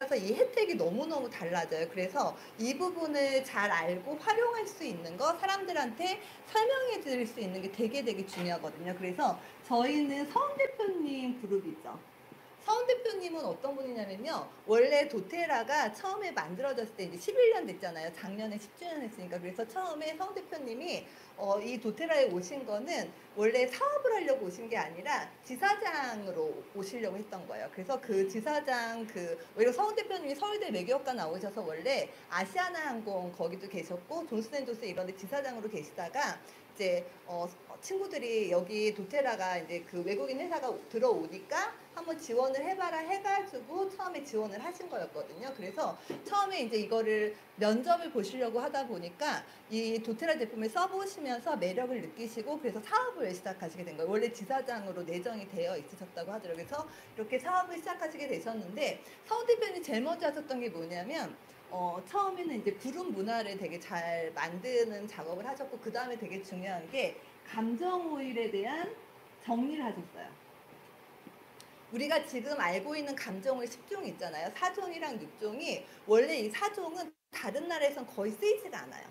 이 혜택이 너무너무 달라져요. 그래서 이 부분을 잘 알고 활용할 수 있는 거, 사람들한테 설명해 드릴 수 있는 게 되게 중요하거든요. 그래서 저희는 서은 대표님 그룹이죠. 서은 대표님은 어떤 분이냐면요. 원래 도테라가 처음에 만들어졌을 때 이제 11년 됐잖아요. 작년에 10주년 했으니까. 그래서 처음에 서은 대표님이 이 도테라에 오신 거는 원래 사업을 하려고 오신 게 아니라 지사장으로 오시려고 했던 거예요. 그래서 그 지사장 오히려 서은 대표님이 서울대 외교학과 나오셔서 원래 아시아나항공 거기도 계셨고 존슨앤존슨 이런 데 지사장으로 계시다가 이제 친구들이 여기 도테라가 이제 그 외국인 회사가 들어오니까 한번 지원을 해봐라 해가지고 처음에 지원을 하신 거였거든요. 그래서 처음에 이제 이거를 면접을 보시려고 하다 보니까 이 도테라 제품을 써보시면서 매력을 느끼시고 그래서 사업을 시작하시게 된 거예요. 원래 지사장으로 내정이 되어 있으셨다고 하더라고요. 그래서 이렇게 사업을 시작하시게 되셨는데 서은 대표님이 제일 먼저 하셨던 게 뭐냐면 처음에는 이제 그룹 문화를 되게 잘 만드는 작업을 하셨고 그 다음에 되게 중요한 게 감정 오일에 대한 정리를 하셨어요. 우리가 지금 알고 있는 감정 오일 10종 있잖아요. 4종이랑 6종이 원래 이 4종은 다른 나라에선 거의 쓰이지가 않아요.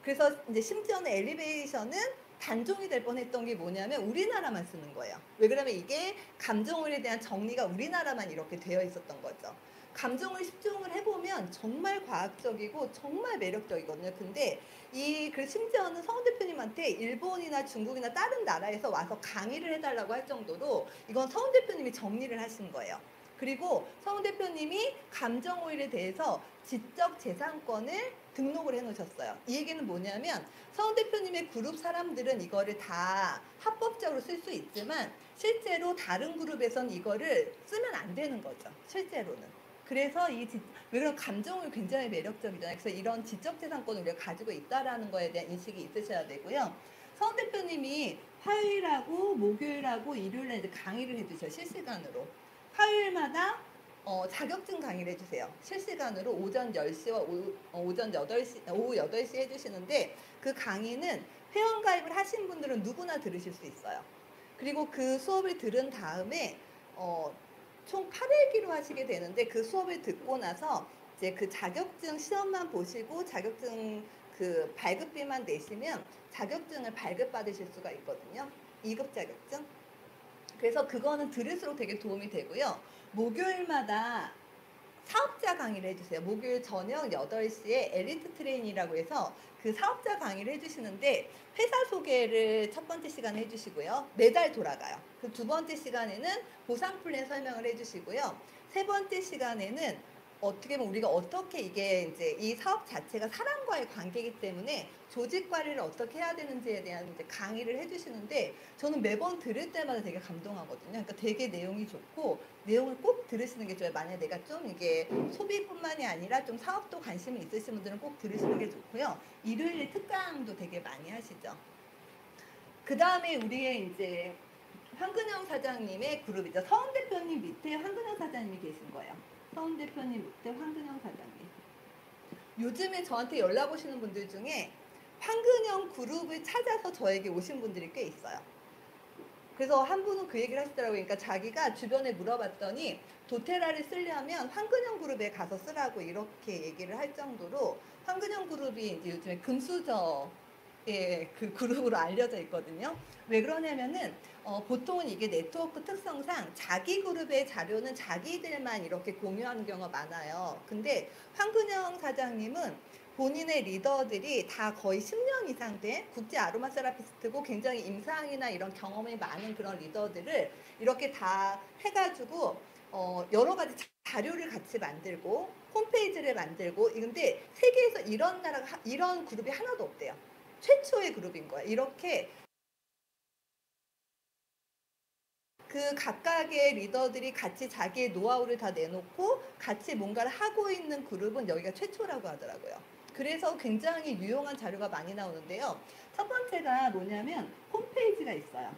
그래서 이제 심지어는 엘리베이션은 단종이 될 뻔했던 게 뭐냐면 우리나라만 쓰는 거예요. 왜 그러면 이게 감정오일에 대한 정리가 우리나라만 이렇게 되어 있었던 거죠. 감정오일 10종을 해보면 정말 과학적이고 정말 매력적이거든요. 근데 심지어는 성 대표님한테 일본이나 중국이나 다른 나라에서 와서 강의를 해달라고 할 정도로 이건 성 대표님이 정리를 하신 거예요. 그리고 성 대표님이 감정오일에 대해서 지적재산권을 등록을 해놓으셨어요. 이 얘기는 뭐냐면 성 대표님의 그룹 사람들은 이거를 다 합법적으로 쓸 수 있지만 실제로 다른 그룹에선 이거를 쓰면 안 되는 거죠. 실제로는. 그래서 왜냐면 감정을 굉장히 매력적이잖아요. 그래서 이런 지적재산권을 우리가 가지고 있다라는 거에 대한 인식이 있으셔야 되고요. 성 대표님이 화요일하고 목요일하고 일요일에 이제 강의를 해주셔요. 실시간으로. 화요일마다 자격증 강의를 해주세요. 실시간으로 오전 10시와 오전 8시, 오후 8시 해주시는데 그 강의는 회원가입을 하신 분들은 누구나 들으실 수 있어요. 그리고 그 수업을 들은 다음에 총 8일기로 하시게 되는데 그 수업을 듣고 나서 이제 그 자격증 시험만 보시고 자격증 그 발급비만 내시면 자격증을 발급받으실 수가 있거든요. 2급 자격증. 그래서 그거는 들을수록 되게 도움이 되고요. 목요일마다 사업자 강의를 해주세요. 목요일 저녁 8시에 엘리트 트레인이라고 해서 그 사업자 강의를 해주시는데 회사 소개를 첫 번째 시간에 해주시고요. 매달 돌아가요. 그 두 번째 시간에는 보상 플랜 설명을 해주시고요. 세 번째 시간에는 어떻게 보면 우리가 어떻게 이게 이제 이 사업 자체가 사람과의 관계이기 때문에 조직 관리를 어떻게 해야 되는지에 대한 이제 강의를 해주시는데 저는 매번 들을 때마다 되게 감동하거든요. 그러니까 되게 내용이 좋고 내용을 꼭 들으시는 게 좋아요. 만약 내가 좀 이게 소비뿐만이 아니라 좀 사업도 관심이 있으신 분들은 꼭 들으시는 게 좋고요. 일요일에 특강도 되게 많이 하시죠. 그 다음에 우리의 이제 황근영 사장님의 그룹이죠. 서은 대표님 밑에 황근영 사장님이 계신 거예요. 서은 대표님 밑에 황근영 사장님. 요즘에 저한테 연락 오시는 분들 중에 황근영 그룹을 찾아서 저에게 오신 분들이 꽤 있어요. 그래서 한 분은 그 얘기를 하시더라고요. 그러니까 자기가 주변에 물어봤더니 도테라를 쓰려면 황근영 그룹에 가서 쓰라고 이렇게 얘기를 할 정도로 황근영 그룹이 이제 요즘에 금수저 그 그룹으로 알려져 있거든요. 왜 그러냐면은 보통은 이게 네트워크 특성상 자기 그룹의 자료는 자기들만 이렇게 공유하는 경우가 많아요. 근데 황근영 사장님은 본인의 리더들이 다 거의 10년 이상 된 국제 아로마 세라피스트고 굉장히 임상이나 이런 경험이 많은 그런 리더들을 이렇게 다 해가지고 여러 가지 자료를 같이 만들고 홈페이지를 만들고 근데 세계에서 이런 그룹이 하나도 없대요. 최초의 그룹인 거예요. 이렇게 그 각각의 리더들이 같이 자기의 노하우를 다 내놓고 같이 뭔가를 하고 있는 그룹은 여기가 최초라고 하더라고요. 그래서 굉장히 유용한 자료가 많이 나오는데요. 첫 번째가 뭐냐면 홈페이지가 있어요.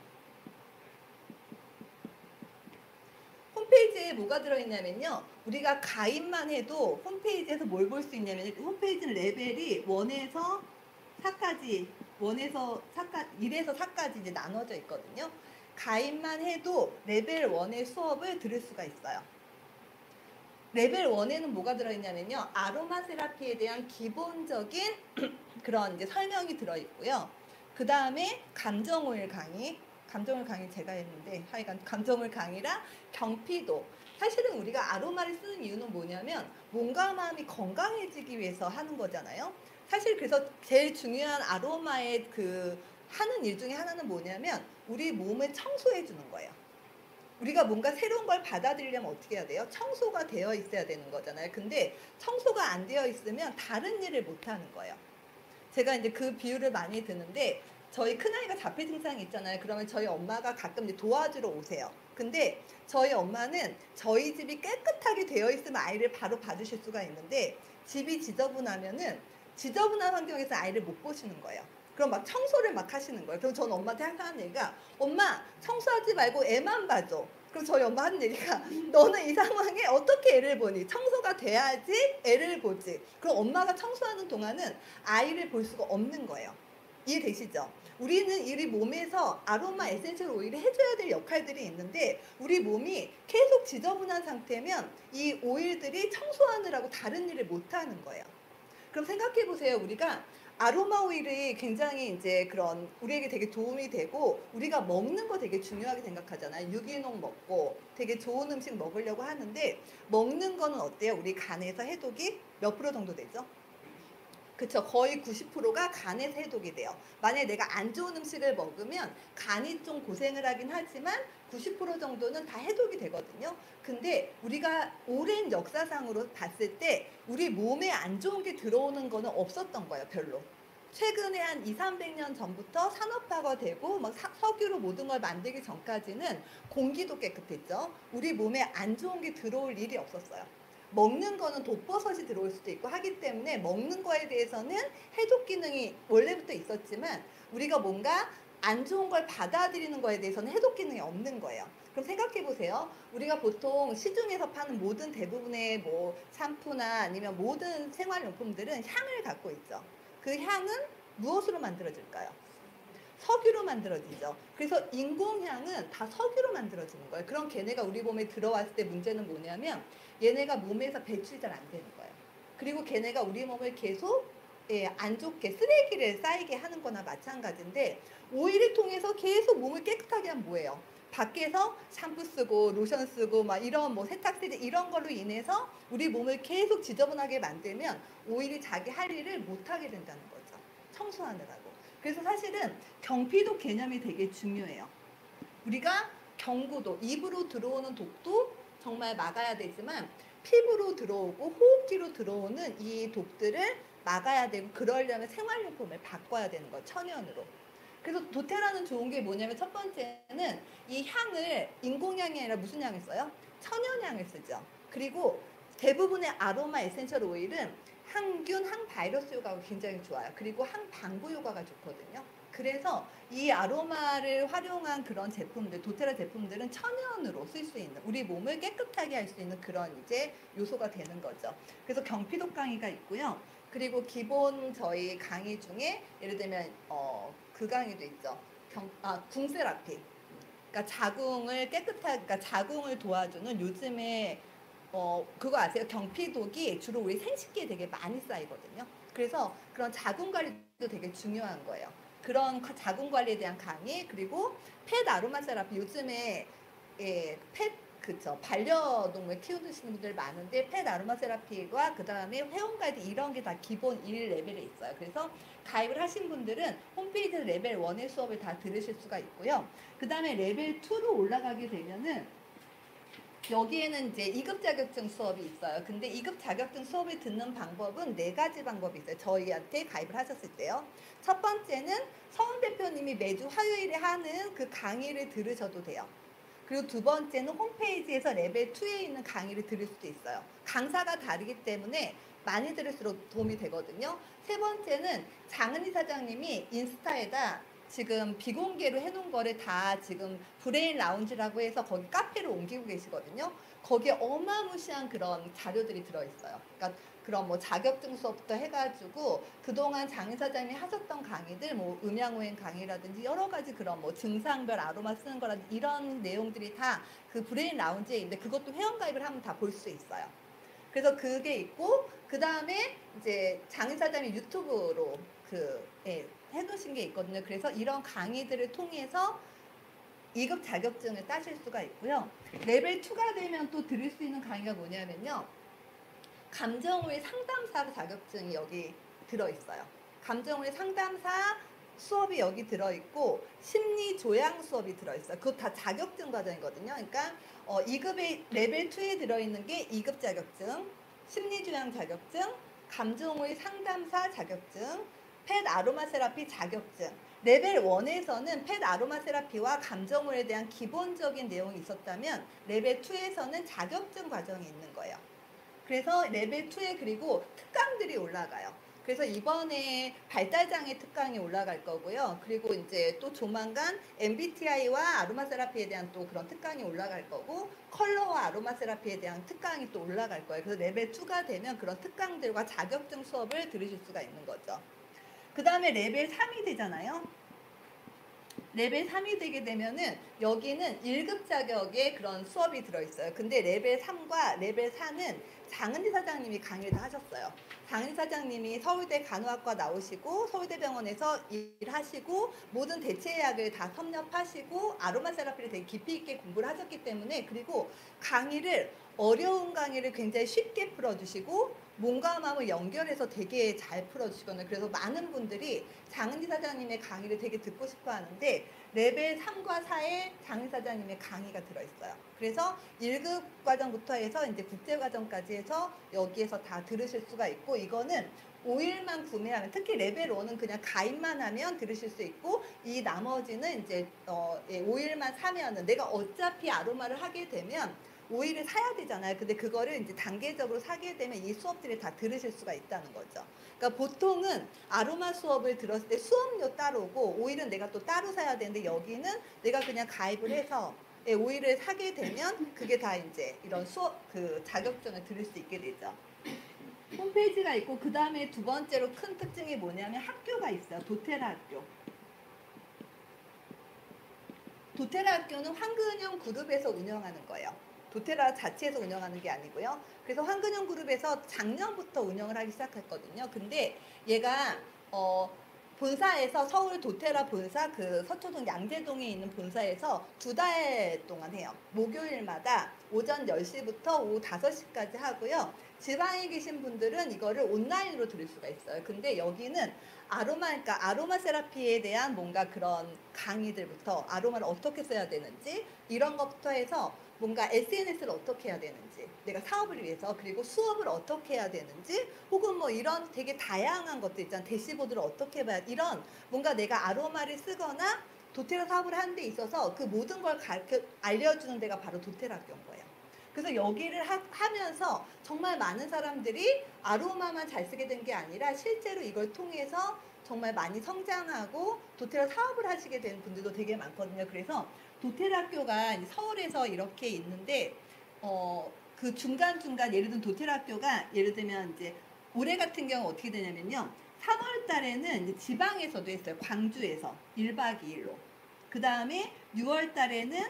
홈페이지에 뭐가 들어있냐면요. 우리가 가입만 해도 홈페이지에서 뭘 볼 수 있냐면 홈페이지는 레벨이 1에서 4까지 1에서 4까지 이제 나눠져 있거든요. 가입만 해도 레벨 1의 수업을 들을 수가 있어요. 레벨 1에는 뭐가 들어있냐면요. 아로마 세라피에 대한 기본적인 그런 이제 설명이 들어있고요. 그 다음에 감정오일 강의, 감정오일 강의 제가 했는데 하여간 감정오일 강의랑 경피도. 사실은 우리가 아로마를 쓰는 이유는 뭐냐면 몸과 마음이 건강해지기 위해서 하는 거잖아요. 사실 그래서 제일 중요한 아로마의 그 하는 일 중에 하나는 뭐냐면 우리 몸을 청소해 주는 거예요. 우리가 뭔가 새로운 걸 받아들이려면 어떻게 해야 돼요? 청소가 되어 있어야 되는 거잖아요. 근데 청소가 안 되어 있으면 다른 일을 못 하는 거예요. 제가 이제 그 비유를 많이 드는데 저희 큰아이가 자폐 증상이 있잖아요. 그러면 저희 엄마가 가끔 이제 도와주러 오세요. 근데 저희 엄마는 저희 집이 깨끗하게 되어 있으면 아이를 바로 봐주실 수가 있는데 집이 지저분하면은 지저분한 환경에서 아이를 못 보시는 거예요. 그럼 막 청소를 막 하시는 거예요. 그럼 저는 엄마한테 항상 하는 얘기가 엄마 청소하지 말고 애만 봐줘. 그럼 저희 엄마 하는 얘기가 너는 이 상황에 어떻게 애를 보니? 청소가 돼야지 애를 보지. 그럼 엄마가 청소하는 동안은 아이를 볼 수가 없는 거예요. 이해되시죠? 우리 몸에서 아로마 에센셜 오일을 해줘야 될 역할들이 있는데 우리 몸이 계속 지저분한 상태면 이 오일들이 청소하느라고 다른 일을 못하는 거예요. 그럼 생각해 보세요. 우리가 아로마 오일이 굉장히 이제 그런 우리에게 되게 도움이 되고 우리가 먹는 거 되게 중요하게 생각하잖아요. 유기농 먹고 되게 좋은 음식 먹으려고 하는데 먹는 거는 어때요? 우리 간에서 해독이 몇 프로 정도 되죠? 그쵸. 거의 90%가 간에서 해독이 돼요. 만약에 내가 안 좋은 음식을 먹으면 간이 좀 고생을 하긴 하지만 90% 정도는 다 해독이 되거든요. 근데 우리가 오랜 역사상으로 봤을 때 우리 몸에 안 좋은 게 들어오는 거는 없었던 거예요. 별로. 최근에 한 2, 300년 전부터 산업화가 되고 막 석유로 모든 걸 만들기 전까지는 공기도 깨끗했죠. 우리 몸에 안 좋은 게 들어올 일이 없었어요. 먹는 거는 독버섯이 들어올 수도 있고 하기 때문에 먹는 거에 대해서는 해독 기능이 원래부터 있었지만 우리가 뭔가 안 좋은 걸 받아들이는 거에 대해서는 해독 기능이 없는 거예요. 그럼 생각해 보세요. 우리가 보통 시중에서 파는 모든 대부분의 뭐 샴푸나 아니면 모든 생활용품들은 향을 갖고 있죠. 그 향은 무엇으로 만들어질까요? 석유로 만들어지죠. 그래서 인공향은 다 석유로 만들어지는 거예요. 그럼 걔네가 우리 몸에 들어왔을 때 문제는 뭐냐면 얘네가 몸에서 배출이 잘 안 되는 거예요. 그리고 걔네가 우리 몸을 계속 안 좋게 쓰레기를 쌓이게 하는 거나 마찬가지인데 오일을 통해서 계속 몸을 깨끗하게 하면 뭐예요? 밖에서 샴푸 쓰고 로션 쓰고 막 이런 뭐 세탁세제 이런 걸로 인해서 우리 몸을 계속 지저분하게 만들면 오일이 자기 할 일을 못 하게 된다는 거죠. 청소하느라고. 그래서 사실은 경피독 개념이 되게 중요해요. 우리가 경구도, 입으로 들어오는 독도 정말 막아야 되지만 피부로 들어오고 호흡기로 들어오는 이 독들을 막아야 되고 그러려면 생활용품을 바꿔야 되는 거예요. 천연으로. 그래서 도테라는 좋은 게 뭐냐면 첫 번째는 이 향을 인공향이 아니라 무슨 향을 써요? 천연향을 쓰죠. 그리고 대부분의 아로마 에센셜 오일은 항균, 항바이러스 효과가 굉장히 좋아요. 그리고 항방부 효과가 좋거든요. 그래서 이 아로마를 활용한 그런 제품들, 도테라 제품들은 천연으로 쓸 수 있는, 우리 몸을 깨끗하게 할 수 있는 그런 이제 요소가 되는 거죠. 그래서 경피독 강의가 있고요. 그리고 기본 저희 강의 중에 예를 들면 그 강의도 있죠. 궁세라피. 그러니까 자궁을 그러니까 자궁을 도와주는 요즘에 그거 아세요? 경피독이 주로 우리 생식기에 되게 많이 쌓이거든요. 그래서 그런 자궁 관리도 되게 중요한 거예요. 그런 자궁 관리에 대한 강의 그리고 펫 아로마 세라피 요즘에 펫 그쵸 반려동물 키우시는 분들 많은데 펫 아로마 세라피와 그 다음에 회원 가이드 이런 게 다 기본 1레벨에 있어요. 그래서 가입을 하신 분들은 홈페이지 레벨 1의 수업을 다 들으실 수가 있고요. 그 다음에 레벨 2로 올라가게 되면은 여기에는 이제 2급 자격증 수업이 있어요. 근데 2급 자격증 수업을 듣는 방법은 4가지 방법이 있어요. 저희한테 가입을 하셨을 때요. 첫 번째는 서훈 대표님이 매주 화요일에 하는 그 강의를 들으셔도 돼요. 그리고 두 번째는 홈페이지에서 레벨 2에 있는 강의를 들을 수도 있어요. 강사가 다르기 때문에 많이 들을수록 도움이 되거든요. 세 번째는 장은희 사장님이 인스타에다 지금 비공개로 해놓은 거를 다 지금 브레인 라운지라고 해서 거기 카페로 옮기고 계시거든요. 거기에 어마무시한 그런 자료들이 들어있어요. 그러니까 그런 뭐 자격증 수업부터 해가지고 그동안 장인 사장님이 하셨던 강의들 뭐 음양오행 강의라든지 여러 가지 그런 뭐 증상별 아로마 쓰는 거라든지 이런 내용들이 다 그 브레인 라운지에 있는데 그것도 회원가입을 하면 다 볼 수 있어요. 그래서 그게 있고 그 다음에 이제 장 이사장이 유튜브로 해놓으신 게 있거든요. 그래서 이런 강의들을 통해서 2급 자격증을 따실 수가 있고요. 레벨 2가 되면 또 들을 수 있는 강의가 뭐냐면요. 감정의 상담사 자격증이 여기 들어있어요. 감정의 상담사 수업이 여기 들어있고 심리 조향 수업이 들어있어요. 그거 다 자격증 과정이거든요. 그러니까 2급에 레벨 2에 들어있는 게 2급 자격증, 심리 조향 자격증, 감정의 상담사 자격증, 펫 아로마 세라피 자격증. 레벨 1에서는 펫 아로마 세라피와 감정오일에 대한 기본적인 내용이 있었다면 레벨 2에서는 자격증 과정이 있는 거예요. 그래서 레벨 2에 그리고 특강들이 올라가요. 그래서 이번에 발달장애 특강이 올라갈 거고요. 그리고 이제 또 조만간 MBTI와 아로마 세라피에 대한 또 그런 특강이 올라갈 거고 컬러와 아로마 세라피에 대한 특강이 또 올라갈 거예요. 그래서 레벨 2가 되면 그런 특강들과 자격증 수업을 들으실 수가 있는 거죠. 그 다음에 레벨 3이 되잖아요. 레벨 3이 되게 되면은 여기는 1급 자격의 그런 수업이 들어있어요. 근데 레벨 3과 레벨 4는 장은지 사장님이 강의를 다 하셨어요. 장은지 사장님이 서울대 간호학과 나오시고 서울대병원에서 일하시고 모든 대체의학을 다 섭렵하시고 아로마 세라피를 되게 깊이 있게 공부를 하셨기 때문에 그리고 강의를 어려운 강의를 굉장히 쉽게 풀어주시고 몸과 마음을 연결해서 되게 잘 풀어주시거든요. 그래서 많은 분들이 장은지 사장님의 강의를 되게 듣고 싶어 하는데 레벨 3과 4에 장은지 사장님의 강의가 들어있어요. 그래서 1급 과정부터 해서 이제 국제과정까지 해서 여기에서 다 들으실 수가 있고 이거는 5일만 구매하면 특히 레벨 1은 그냥 가입만 하면 들으실 수 있고 이 나머지는 이제 5일만 사면은 내가 어차피 아로마를 하게 되면 오일을 사야 되잖아요. 근데 그거를 이제 단계적으로 사게 되면 이 수업들을 다 들으실 수가 있다는 거죠. 그러니까 보통은 아로마 수업을 들었을 때 수업료 따로고 오일은 내가 또 따로 사야 되는데 여기는 내가 그냥 가입을 해서 오일을 사게 되면 그게 다 이제 이런 수업 그 자격증을 들을 수 있게 되죠. 홈페이지가 있고 그 다음에 두 번째로 큰 특징이 뭐냐면 학교가 있어요. 도테라 학교. 도테라 학교는 황근영 그룹에서 운영하는 거예요. 도테라 자체에서 운영하는 게 아니고요. 그래서 황근영 그룹에서 작년부터 운영을 하기 시작했거든요. 근데 얘가 본사에서 서울 도테라 본사 그 서초동 양재동에 있는 본사에서 2달 동안 해요. 목요일마다 오전 10시부터 오후 5시까지 하고요. 지방에 계신 분들은 이거를 온라인으로 들을 수가 있어요. 근데 여기는 그러니까 아로마 세라피에 대한 뭔가 그런 강의들부터 아로마를 어떻게 써야 되는지 이런 것부터 해서 뭔가 SNS를 어떻게 해야 되는지 내가 사업을 위해서 그리고 수업을 어떻게 해야 되는지 혹은 뭐 이런 되게 다양한 것들 있잖아요. 대시보드를 어떻게 봐야 이런 뭔가 내가 아로마를 쓰거나 도테라 사업을 하는 데 있어서 그 모든 걸 알려주는 데가 바로 도테라 학교인 거예요. 그래서 여기를 하면서 정말 많은 사람들이 아로마만 잘 쓰게 된 게 아니라 실제로 이걸 통해서 정말 많이 성장하고 도테라 사업을 하시게 된 분들도 되게 많거든요. 그래서 도테라 학교가 서울에서 이렇게 있는데 그 중간중간 예를 들면 도테라 학교가 예를 들면 이제 올해 같은 경우 어떻게 되냐면요. 3월 달에는 이제 지방에서도 했어요. 광주에서 1박 2일로. 그 다음에 6월 달에는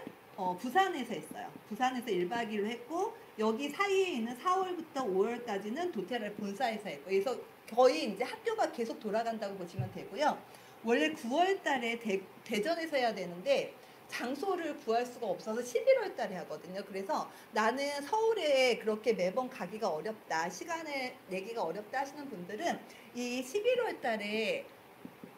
부산에서 했어요. 부산에서 1박 2일로 했고 여기 사이에 있는 4월부터 5월까지는 도테라 본사에서 했고 그래서 거의 이제 학교가 계속 돌아간다고 보시면 되고요. 원래 9월 달에 대전에서 해야 되는데 장소를 구할 수가 없어서 11월 달에 하거든요. 그래서 나는 서울에 그렇게 매번 가기가 어렵다. 시간을 내기가 어렵다 하시는 분들은 이 11월 달에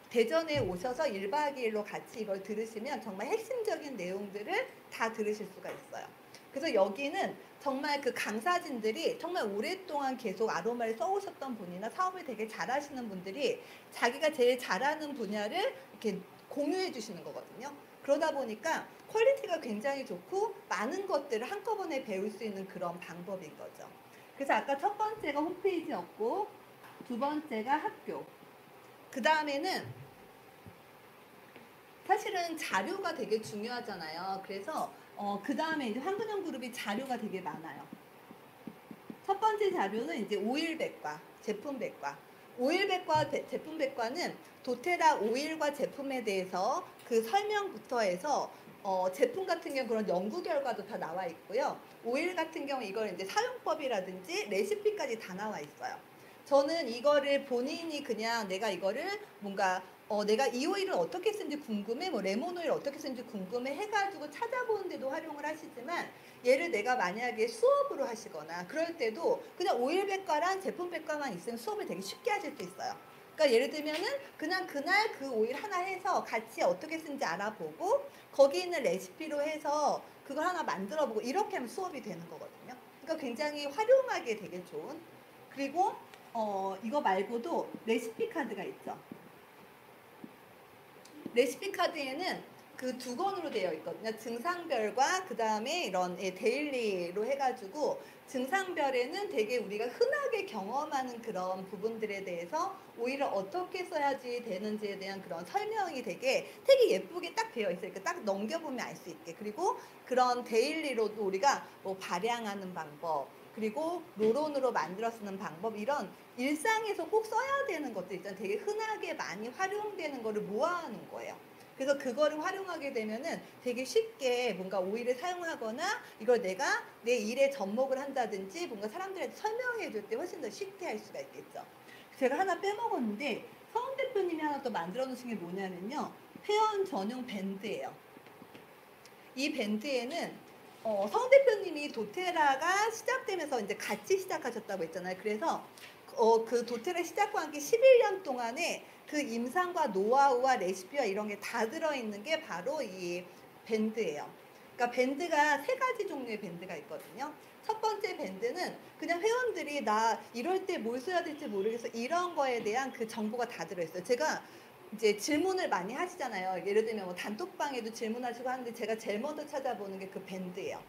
대전에 오셔서 1박 2일로 같이 이걸 들으시면 정말 핵심적인 내용들을 다 들으실 수가 있어요. 그래서 여기는 정말 그 강사진들이 정말 오랫동안 계속 아로마를 써오셨던 분이나 사업을 되게 잘하시는 분들이 자기가 제일 잘하는 분야를 이렇게 공유해 주시는 거거든요. 그러다 보니까 퀄리티가 굉장히 좋고 많은 것들을 한꺼번에 배울 수 있는 그런 방법인 거죠. 그래서 아까 첫 번째가 홈페이지였고 두 번째가 학교. 그 다음에는 사실은 자료가 되게 중요하잖아요. 그래서 그 다음에 이제 황근영 그룹이 자료가 되게 많아요. 첫 번째 자료는 이제 오일백과, 제품백과. 오일백과 제품백과는 도테라 오일과 제품에 대해서 그 설명부터 해서 제품 같은 경우 그런 연구 결과도 다 나와 있고요. 오일 같은 경우 이걸 이제 사용법이라든지 레시피까지 다 나와 있어요. 저는 이거를 본인이 그냥 내가 이거를 뭔가 내가 이 오일을 어떻게 쓰는지 궁금해, 뭐 레몬 오일 어떻게 쓰는지 궁금해 해가지고 찾아보는데도 활용을 하시지만 얘를 내가 만약에 수업으로 하시거나 그럴 때도 그냥 오일 백과랑 제품 백과만 있으면 수업을 되게 쉽게 하실 수 있어요. 그러니까 예를 들면은 그냥 그날 그 오일 하나 해서 같이 어떻게 쓰는지 알아보고 거기 있는 레시피로 해서 그걸 하나 만들어 보고 이렇게 하면 수업이 되는 거거든요. 그러니까 굉장히 활용하기에 되게 좋은. 그리고 이거 말고도 레시피 카드가 있죠. 레시피 카드에는 그 두 권으로 되어 있거든요. 증상별과 그 다음에 이런 데일리로 해가지고 증상별에는 되게 우리가 흔하게 경험하는 그런 부분들에 대해서 오히려 어떻게 써야지 되는지에 대한 그런 설명이 되게 예쁘게 딱 되어 있어요. 이렇게 딱 넘겨보면 알 수 있게. 그리고 그런 데일리로도 우리가 뭐 발향하는 방법, 그리고 노론으로 만들어 쓰는 방법, 이런 일상에서 꼭 써야 되는 것들 있잖아요. 되게 흔하게 많이 활용되는 거를 모아놓은 거예요. 그래서 그거를 활용하게 되면은 되게 쉽게 뭔가 오일을 사용하거나 이걸 내가 내 일에 접목을 한다든지 뭔가 사람들한테 설명해 줄 때 훨씬 더 쉽게 할 수가 있겠죠. 제가 하나 빼먹었는데 서훈 대표님이 하나 또 만들어 놓으신 게 뭐냐면요. 회원 전용 밴드예요. 이 밴드에는 성 대표님이 도테라가 시작되면서 이제 같이 시작하셨다고 했잖아요. 그래서 그 도테라 시작과 함께 11년 동안에 그 임상과 노하우와 레시피와 이런 게 다 들어있는 게 바로 이 밴드예요. 그러니까 밴드가 세 가지 종류의 밴드가 있거든요. 첫 번째 밴드는 그냥 회원들이 나 이럴 때 뭘 써야 될지 모르겠어 이런 거에 대한 그 정보가 다 들어있어요. 제가 이제 질문을 많이 하시잖아요. 예를 들면 뭐 단톡방에도 질문하시고 하는데 제가 제일 먼저 찾아보는 게 그 밴드예요.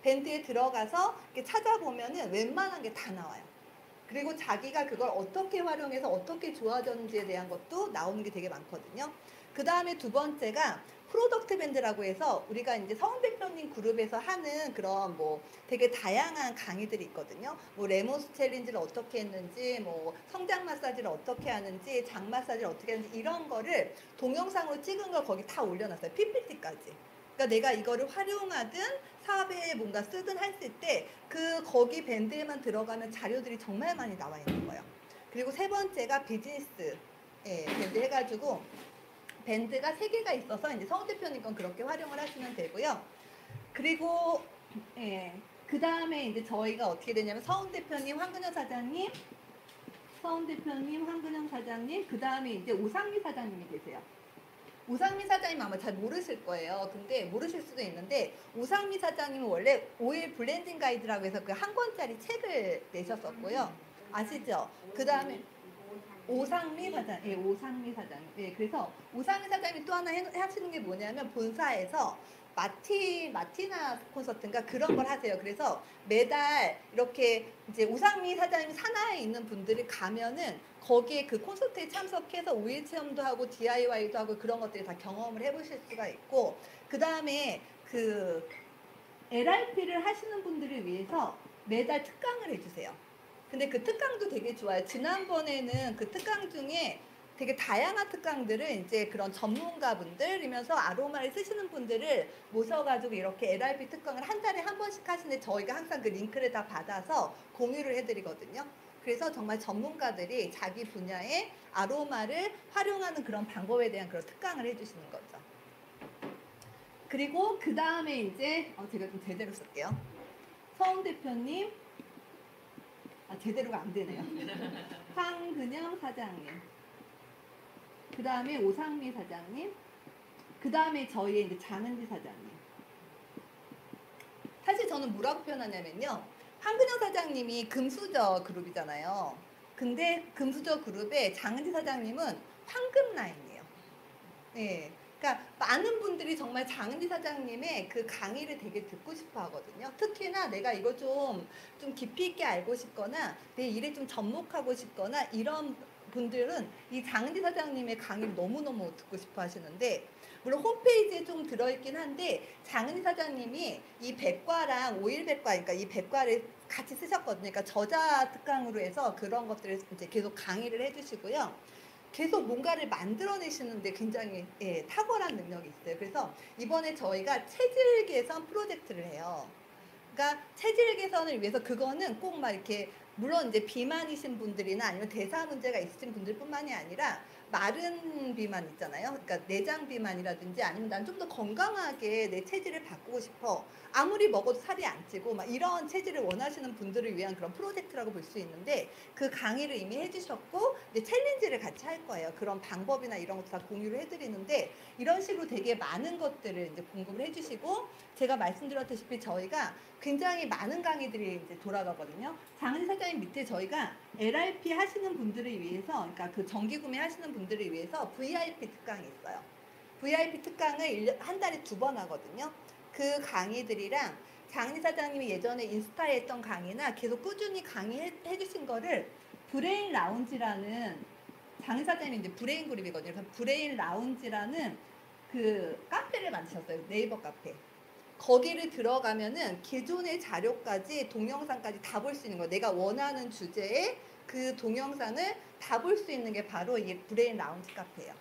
밴드에 들어가서 이렇게 찾아보면은 웬만한 게 다 나와요. 그리고 자기가 그걸 어떻게 활용해서 어떻게 좋아졌는지에 대한 것도 나오는 게 되게 많거든요. 그 다음에 두 번째가 프로덕트 밴드라고 해서 우리가 이제 서훈 대표님 그룹에서 하는 그런 뭐 되게 다양한 강의들이 있거든요. 뭐 레몬스 챌린지를 어떻게 했는지, 뭐 성장 마사지를 어떻게 하는지, 장 마사지를 어떻게 하는지 이런 거를 동영상으로 찍은 걸 거기 다 올려놨어요. PPT까지. 그러니까 내가 이거를 활용하든 사업에 뭔가 쓰든 했을 때 그 거기 밴드에만 들어가면 자료들이 정말 많이 나와 있는 거예요. 그리고 세 번째가 비즈니스 밴드 해가지고 밴드가 세 개가 있어서 이제 서훈 대표님 건 그렇게 활용을 하시면 되고요. 그리고 그 다음에 이제 저희가 어떻게 되냐면 서훈 대표님, 황근영 사장님, 황근영 사장님, 그 다음에 이제 오상미 사장님이 계세요. 오상미 사장님 아마 잘 모르실 거예요. 근데 모르실 수도 있는데 오상미 사장님은 원래 오일 블렌딩 가이드라고 해서 그 한 권짜리 책을 내셨었고요. 아시죠? 그 다음에 오상미 사장, 오상미 사장님. 그래서 오상미 사장님이 또 하나 하시는 게 뭐냐면 본사에서 마티나 콘서트인가 그런 걸 하세요. 그래서 매달 이렇게 이제 오상미 사장님 산하에 있는 분들이 가면은 거기에 그 콘서트에 참석해서 오일 체험도 하고 DIY도 하고 그런 것들을 다 경험을 해보실 수가 있고, 그 다음에 그 LRP를 하시는 분들을 위해서 매달 특강을 해주세요. 근데 그 특강도 되게 좋아요. 지난번에는 그 특강 중에 되게 다양한 특강들을 이제 그런 전문가분들이면서 아로마를 쓰시는 분들을 모셔가지고 이렇게 LRP 특강을 한 달에 한 번씩 하시는데 저희가 항상 그 링크를 다 받아서 공유를 해드리거든요. 그래서 정말 전문가들이 자기 분야의 아로마를 활용하는 그런 방법에 대한 그런 특강을 해주시는 거죠. 그리고 그 다음에 이제 제가 좀 제대로 쓸게요. 서훈 대표님, 제대로가 안 되네요. 황근영 사장님, 그 다음에 오상미 사장님, 그 다음에 저희의 이제 장은지 사장님. 사실 저는 뭐라고 표현하냐면요. 황근영 사장님이 금수저 그룹이잖아요. 근데 금수저 그룹의 장은지 사장님은 황금 라인이에요. 네. 그러니까 많은 분들이 정말 장은지 사장님의 그 강의를 되게 듣고 싶어 하거든요. 특히나 내가 이거 좀 깊이 있게 알고 싶거나 내 일에 좀 접목하고 싶거나 이런 분들은 이 장은지 사장님의 강의를 너무너무 듣고 싶어 하시는데, 물론 홈페이지에 좀 들어있긴 한데 장은지 사장님이 이 백과랑 오일 백과, 그러니까 이 백과를 같이 쓰셨거든요. 그러니까 저자 특강으로 해서 그런 것들을 이제 계속 강의를 해주시고요. 계속 뭔가를 만들어내시는데 굉장히 예, 탁월한 능력이 있어요. 그래서 이번에 저희가 체질 개선 프로젝트를 해요. 그러니까 체질 개선을 위해서 그거는 꼭 막 이렇게 물론 이제 비만이신 분들이나 아니면 대사 문제가 있으신 분들뿐만이 아니라 마른 비만 있잖아요. 그러니까 내장 비만이라든지 아니면 난 좀 더 건강하게 내 체질을 바꾸고 싶어. 아무리 먹어도 살이 안 찌고 막 이런 체질을 원하시는 분들을 위한 그런 프로젝트라고 볼 수 있는데 그 강의를 이미 해주셨고 이제 챌린지를 같이 할 거예요. 그런 방법이나 이런 것도 다 공유를 해드리는데 이런 식으로 되게 많은 것들을 이제 공급을 해주시고 제가 말씀드렸다시피 저희가 굉장히 많은 강의들이 이제 돌아가거든요. 장은 사장님 밑에 저희가 LRP 하시는 분들을 위해서, 그러니까 그 정기 구매 하시는 분들을 위해서 VIP 특강이 있어요. VIP 특강을 한 달에 2번 하거든요. 그 강의들이랑 장은희 사장님이 예전에 인스타에 했던 강의나 계속 꾸준히 강의해 주신 거를 브레인 라운지라는 장은희 사장님이 이제 브레인 그룹이거든요. 그래서 브레인 라운지라는 그 카페를 만드셨어요. 네이버 카페. 거기를 들어가면은 기존의 자료까지 동영상까지 다 볼 수 있는 거예요. 내가 원하는 주제에 그 동영상을 다 볼 수 있는 게 바로 이 브레인 라운지 카페예요.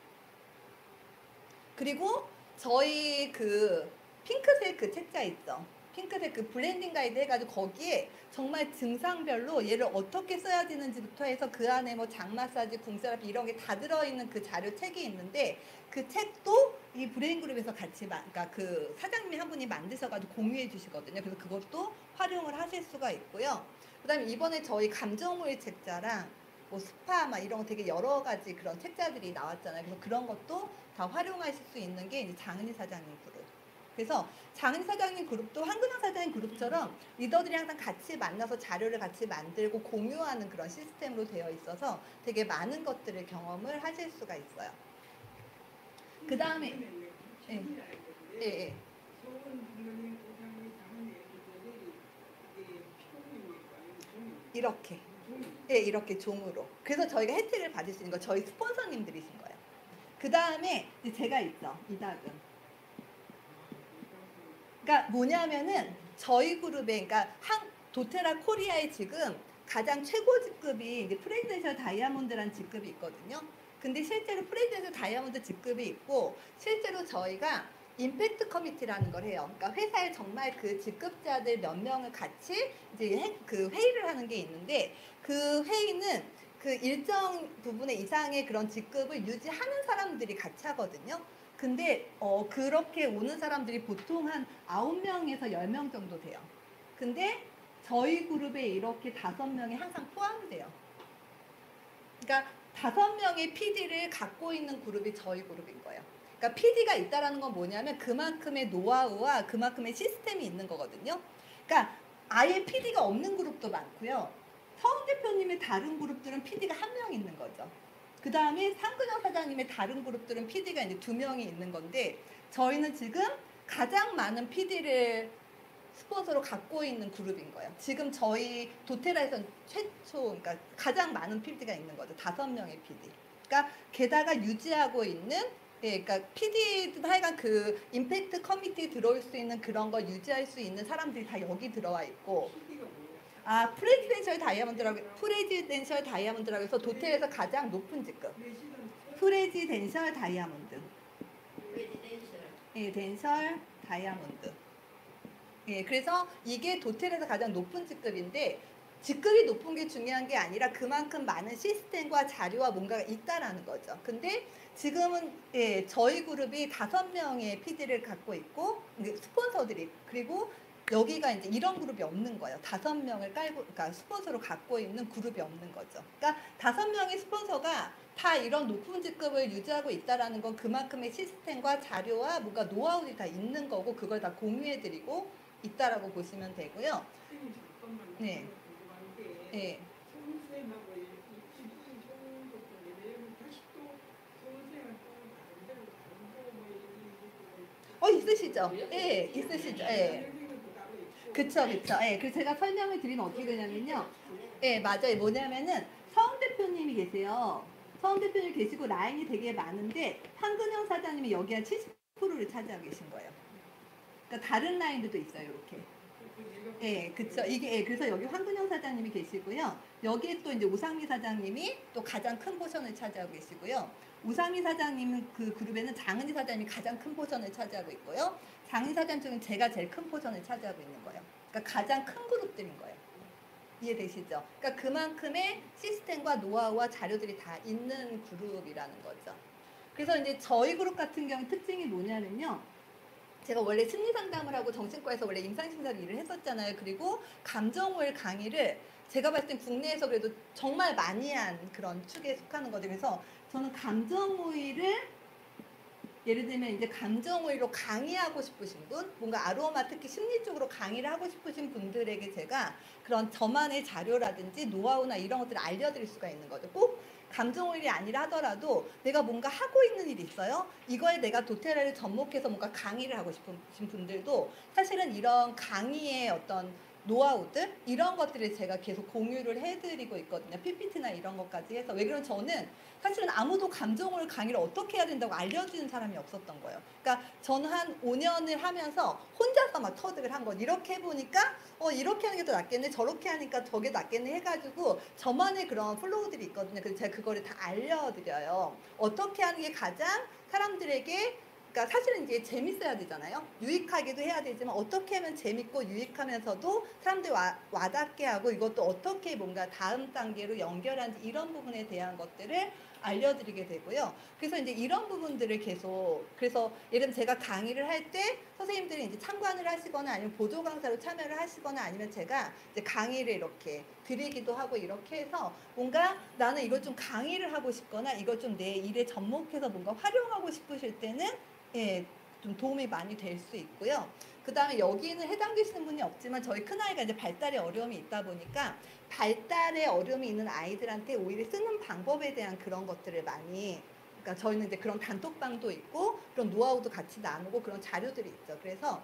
그리고 저희 그 핑크색 그 책자 있죠. 핑크색 그 블렌딩 가이드 해가지고 거기에 정말 증상별로 얘를 어떻게 써야 되는지부터 해서 그 안에 뭐 장 마사지, 궁세라피 이런 게 다 들어있는 그 자료 책이 있는데 그 책도 이 브레인 그룹에서 같이 그러니까 그 사장님이 한 분이 만드셔가지고 공유해 주시거든요. 그래서 그것도 활용을 하실 수가 있고요. 그다음에 이번에 저희 감정의 책자랑 뭐 스파 막 이런 거 되게 여러 가지 그런 책자들이 나왔잖아요. 그래서 그런 것도 다 활용하실 수 있는 게 이제 장은희 사장님 그룹. 그래서 장은희 사장님 그룹도 한근영 사장님 그룹처럼 리더들이 항상 같이 만나서 자료를 같이 만들고 공유하는 그런 시스템으로 되어 있어서 되게 많은 것들을 경험을 하실 수가 있어요. 그 다음에 예, 예, 예. 이렇게 예, 이렇게 종으로. 그래서 저희가 혜택을 받을 수 있는 거 저희 스폰서님들이신 거예요. 그 다음에 제가 있죠. 이닥은. 그러니까 뭐냐면은 저희 그룹에 그러니까 도테라 코리아에 지금 가장 최고 직급이 이제 프레지던셜 다이아몬드라는 직급이 있거든요. 근데 실제로 프레지던셜 다이아몬드 직급이 있고 실제로 저희가 임팩트 커미티라는 걸 해요. 그러니까 회사에 정말 그 직급자들 몇 명을 같이 이제 그 회의를 하는 게 있는데 그 회의는 그 일정 부분의 이상의 그런 직급을 유지하는 사람들이 같이 하거든요. 근데 그렇게 오는 사람들이 보통 한 9명에서 10명 정도 돼요. 근데 저희 그룹에 이렇게 5명이 항상 포함돼요. 그러니까 5명의 PD를 갖고 있는 그룹이 저희 그룹인 거예요. 그러니까 PD가 있다라는 건 뭐냐면 그만큼의 노하우와 그만큼의 시스템이 있는 거거든요. 그러니까 아예 PD가 없는 그룹도 많고요. 서훈 대표님의 다른 그룹들은 PD가 1명 있는 거죠. 그 다음에 상근영 사장님의 다른 그룹들은 PD가 이제 2명이 있는 건데 저희는 지금 가장 많은 PD를 스폰서로 갖고 있는 그룹인 거예요. 지금 저희 도테라에서 최초, 그러니까 가장 많은 PD가 있는 거죠. 5명의 PD. 그러니까 게다가 유지하고 있는, 예, 그러니까 PD도 하여간 그 임팩트 커미티 들어올 수 있는 그런 걸 유지할 수 있는 사람들이 다 여기 들어와 있고. 아, 프레지덴셜 다이아몬드라고 해서 도텔에서 가장 높은 직급. 프레지덴셜 다이아몬드. 예, 덴셜 다이아몬드. 예, 그래서 이게 도텔에서 가장 높은 직급인데 직급이 높은 게 중요한 게 아니라 그만큼 많은 시스템과 자료와 뭔가가 있다라는 거죠. 근데 지금은 예, 저희 그룹이 5명의 PD를 갖고 있고 스폰서들이 그리고 여기가 이제 이런 그룹이 없는 거예요. 5명을 깔고, 그러니까 스폰서로 갖고 있는 그룹이 없는 거죠. 그러니까 5명의 스폰서가 다 이런 높은 직급을 유지하고 있다라는 건 그만큼의 시스템과 자료와 뭔가 노하우들이 다 있는 거고 그걸 다 공유해드리고 있다라고 보시면 되고요. 네. 네. 있으시죠? 예, 있으시죠? 예. 그쵸, 그쵸. 예, 그래서 제가 설명을 드리면 어떻게 되냐면요. 예, 맞아요. 뭐냐면은 서훈 대표님이 계세요. 서훈 대표님이 계시고 라인이 되게 많은데 한근영 사장님이 여기 한 70%를 차지하고 계신 거예요. 그러니까 다른 라인들도 있어요, 이렇게. 예, 그쵸. 이게, 예, 그래서 여기 황근영 사장님이 계시고요. 여기에 또 이제 오상미 사장님이 또 가장 큰 포션을 차지하고 계시고요. 오상미 사장님은 그 그룹에는 장은희 사장님이 가장 큰 포션을 차지하고 있고요. 장은희 사장 중에 제가 제일 큰 포션을 차지하고 있는 거예요. 그러니까 가장 큰 그룹들인 거예요. 이해되시죠? 그러니까 그만큼의 시스템과 노하우와 자료들이 다 있는 그룹이라는 거죠. 그래서 이제 저희 그룹 같은 경우 특징이 뭐냐면요. 제가 원래 심리 상담을 하고 정신과에서 원래 임상심사로 일을 했었잖아요. 그리고 감정오일 강의를 제가 봤을 땐 국내에서 그래도 정말 많이 한 그런 축에 속하는 거죠. 그래서 저는 감정오일을 예를 들면 이제 감정오일로 강의하고 싶으신 분, 뭔가 아로마 특히 심리 쪽으로 강의를 하고 싶으신 분들에게 제가 그런 저만의 자료라든지 노하우나 이런 것들을 알려드릴 수가 있는 거죠. 꼭 감정오일이 아니라 하더라도 내가 뭔가 하고 있는 일이 있어요. 이거에 내가 도테라를 접목해서 뭔가 강의를 하고 싶으신 분들도 사실은 이런 강의의 어떤 노하우들 이런 것들을 제가 계속 공유를 해드리고 있거든요. PPT나 이런 것까지 해서. 왜 그러면 저는 사실은 아무도 감정을 강의를 어떻게 해야 된다고 알려주는 사람이 없었던 거예요. 그러니까 저는 한 5년을 하면서 혼자서 막 터득을 한 거. 이렇게 해보니까 이렇게 하는 게 더 낫겠네, 저렇게 하니까 저게 낫겠네 해가지고 저만의 그런 플로우들이 있거든요. 그래서 제가 그거를 다 알려드려요. 어떻게 하는 게 가장 사람들에게 그러니까 사실은 이게 재밌어야 되잖아요. 유익하게도 해야 되지만 어떻게 하면 재밌고 유익하면서도 사람들이 와닿게 하고 이것도 어떻게 뭔가 다음 단계로 연결하는지 이런 부분에 대한 것들을 알려드리게 되고요. 그래서 이제 이런 부분들을 계속 그래서 예를 들면 제가 강의를 할 때 선생님들이 이제 참관을 하시거나 아니면 보조 강사로 참여를 하시거나 아니면 제가 이제 강의를 이렇게 드리기도 하고 이렇게 해서 뭔가 나는 이걸 좀 강의를 하고 싶거나 이걸 좀 내 일에 접목해서 뭔가 활용하고 싶으실 때는 예, 좀 도움이 많이 될 수 있고요. 그 다음에 여기는 해당되시는 분이 없지만 저희 큰아이가 이제 발달에 어려움이 있다 보니까 발달에 어려움이 있는 아이들한테 오히려 쓰는 방법에 대한 그런 것들을 많이 그러니까 저희는 이제 그런 단톡방도 있고 그런 노하우도 같이 나누고 그런 자료들이 있죠. 그래서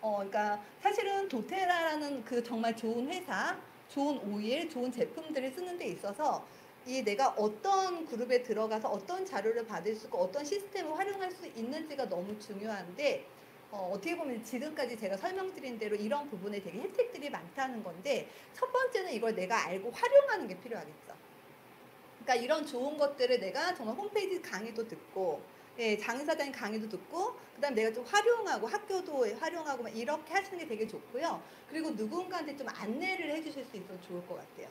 그러니까 사실은 도테라라는 그 정말 좋은 회사, 좋은 오일, 좋은 제품들을 쓰는 데 있어서 이 내가 어떤 그룹에 들어가서 어떤 자료를 받을 수 있고 어떤 시스템을 활용할 수 있는지가 너무 중요한데 어떻게 보면 지금까지 제가 설명드린 대로 이런 부분에 되게 혜택들이 많다는 건데 첫 번째는 이걸 내가 알고 활용하는 게 필요하겠죠. 그러니까 이런 좋은 것들을 내가 정말 홈페이지 강의도 듣고 예, 장의사장님 강의도 듣고 그다음 내가 좀 활용하고 학교도 활용하고 막 이렇게 하시는 게 되게 좋고요. 그리고 누군가한테 좀 안내를 해주실 수 있어서 좋을 것 같아요.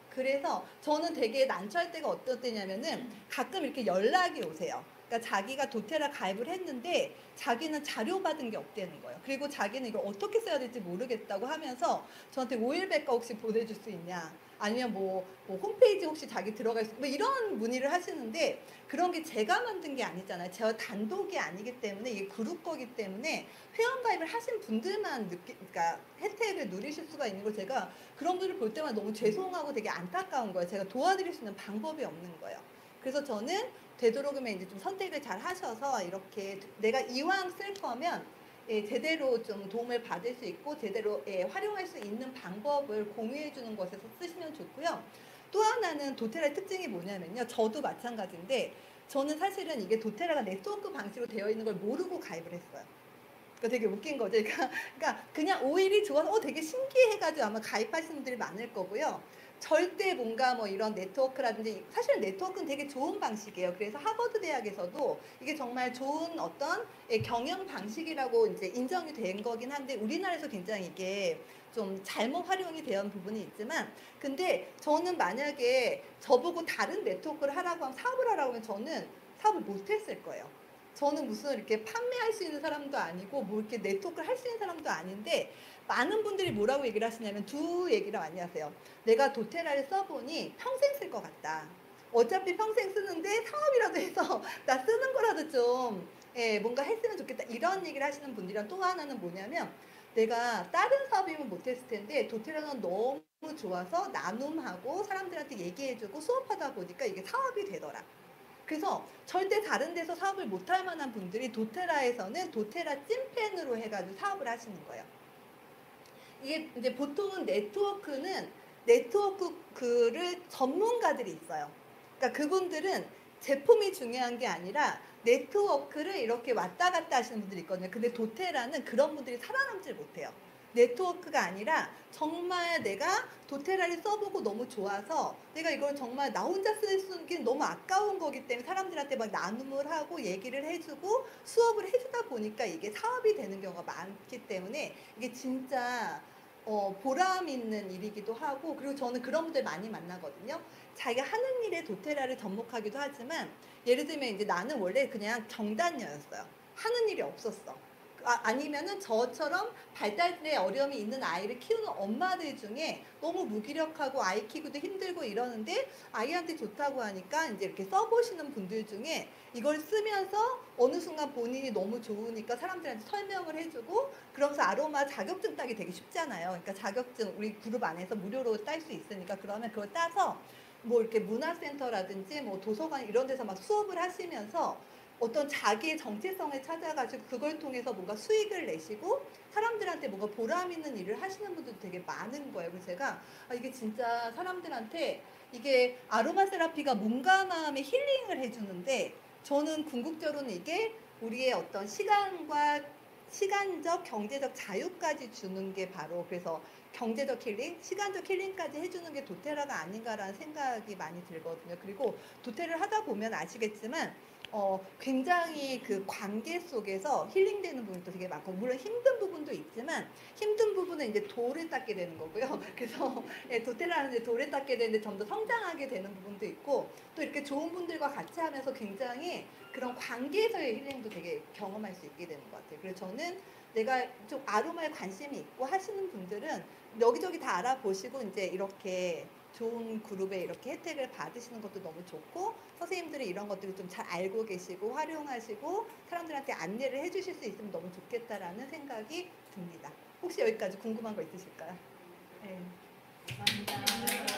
그래서 저는 되게 난처할 때가 어떤 때냐면은 가끔 이렇게 연락이 오세요. 그러니까 자기가 도테라 가입을 했는데 자기는 자료 받은 게 없다는 거예요. 그리고 자기는 이걸 어떻게 써야 될지 모르겠다고 하면서 저한테 오일백과 혹시 보내줄 수 있냐? 아니면 뭐 홈페이지 혹시 자기 들어갈 수, 뭐 이런 문의를 하시는데 그런 게 제가 만든 게 아니잖아요. 제가 단독이 아니기 때문에 이게 그룹 거기 때문에 회원가입을 하신 분들만 그러니까 혜택을 누리실 수가 있는 걸 제가 그런 분을 볼 때마다 너무 죄송하고 되게 안타까운 거예요. 제가 도와드릴 수 있는 방법이 없는 거예요. 그래서 저는 되도록이면 이제 좀 선택을 잘 하셔서 이렇게 내가 이왕 쓸 거면 예, 제대로 좀 도움을 받을 수 있고 제대로 예, 활용할 수 있는 방법을 공유해 주는 것에서 쓰시면 좋고요. 또 하나는 도테라의 특징이 뭐냐면요. 저도 마찬가지인데 저는 사실은 이게 도테라가 네트워크 방식으로 되어 있는 걸 모르고 가입을 했어요. 그러니까 되게 웃긴 거죠. 그러니까 그냥 오일이 좋아서 되게 신기해가지고 아마 가입하시는 분들이 많을 거고요. 절대 뭔가 뭐 이런 네트워크라든지 사실 네트워크는 되게 좋은 방식이에요. 그래서 하버드 대학에서도 이게 정말 좋은 어떤 경영 방식이라고 이제 인정이 된 거긴 한데 우리나라에서 굉장히 이게 좀 잘못 활용이 되는 부분이 있지만 근데 저는 만약에 저보고 다른 네트워크를 하라고 하면 사업을 하라고 하면 저는 사업을 못 했을 거예요. 저는 무슨 이렇게 판매할 수 있는 사람도 아니고 뭐 이렇게 네트워크를 할 수 있는 사람도 아닌데 많은 분들이 뭐라고 얘기를 하시냐면 두 얘기를 많이 하세요. 내가 도테라를 써보니 평생 쓸 것 같다. 어차피 평생 쓰는데 사업이라도 해서 나 쓰는 거라도 좀 예, 뭔가 했으면 좋겠다. 이런 얘기를 하시는 분들이랑 또 하나는 뭐냐면 내가 다른 사업이면 못했을 텐데 도테라는 너무 좋아서 나눔하고 사람들한테 얘기해주고 수업하다 보니까 이게 사업이 되더라. 그래서 절대 다른 데서 사업을 못할 만한 분들이 도테라에서는 도테라 찐팬으로 해가지고 사업을 하시는 거예요. 이게 이제 보통은 네트워크를 전문가들이 있어요. 그러니까 그분들은 제품이 중요한 게 아니라 네트워크를 이렇게 왔다 갔다 하시는 분들이 있거든요. 근데 도테라는 그런 분들이 살아남질 못해요. 네트워크가 아니라 정말 내가 도테라를 써보고 너무 좋아서 내가 이걸 정말 나 혼자 쓰기엔 너무 아까운 거기 때문에 사람들한테 막 나눔을 하고 얘기를 해주고 수업을 해주다 보니까 이게 사업이 되는 경우가 많기 때문에 이게 진짜 보람 있는 일이기도 하고, 그리고 저는 그런 분들 많이 만나거든요. 자기가 하는 일에 도테라를 접목하기도 하지만 예를 들면 이제 나는 원래 그냥 경단녀였어요. 하는 일이 없었어. 아니면은 저처럼 발달에 어려움이 있는 아이를 키우는 엄마들 중에 너무 무기력하고 아이 키우기도 힘들고 이러는데 아이한테 좋다고 하니까 이제 이렇게 써보시는 분들 중에 이걸 쓰면서 어느 순간 본인이 너무 좋으니까 사람들한테 설명을 해주고, 그러면서 아로마 자격증 따기 되게 쉽잖아요. 그러니까 자격증 우리 그룹 안에서 무료로 딸 수 있으니까 그러면 그걸 따서 뭐 이렇게 문화센터라든지 뭐 도서관 이런 데서 막 수업을 하시면서 어떤 자기의 정체성을 찾아가지고 그걸 통해서 뭔가 수익을 내시고 사람들한테 뭔가 보람 있는 일을 하시는 분들도 되게 많은 거예요. 그래서 제가 이게 진짜 사람들한테 이게 아로마 세라피가 몸과 마음의 힐링을 해주는데, 저는 궁극적으로는 이게 우리의 어떤 시간과 시간적 경제적 자유까지 주는 게 바로, 그래서 경제적 힐링, 시간적 힐링까지 해주는 게 도테라가 아닌가라는 생각이 많이 들거든요. 그리고 도테를 하다 보면 아시겠지만 굉장히 그 관계 속에서 힐링되는 부분도 되게 많고, 물론 힘든 부분도 있지만 힘든 부분은 이제 돌을 닦게 되는 거고요. 그래서 예, 도테라는 이제 돌을 닦게 되는데 점 더 성장하게 되는 부분도 있고, 또 이렇게 좋은 분들과 같이 하면서 굉장히 그런 관계에서의 힐링도 되게 경험할 수 있게 되는 것 같아요. 그래서 저는 내가 좀 아로마에 관심이 있고 하시는 분들은 여기저기 다 알아보시고 이제 이렇게 좋은 그룹에 이렇게 혜택을 받으시는 것도 너무 좋고, 선생님들이 이런 것들을 좀 잘 알고 계시고 활용하시고 사람들한테 안내를 해주실 수 있으면 너무 좋겠다라는 생각이 듭니다. 혹시 여기까지 궁금한 거 있으실까요? 네. 감사합니다.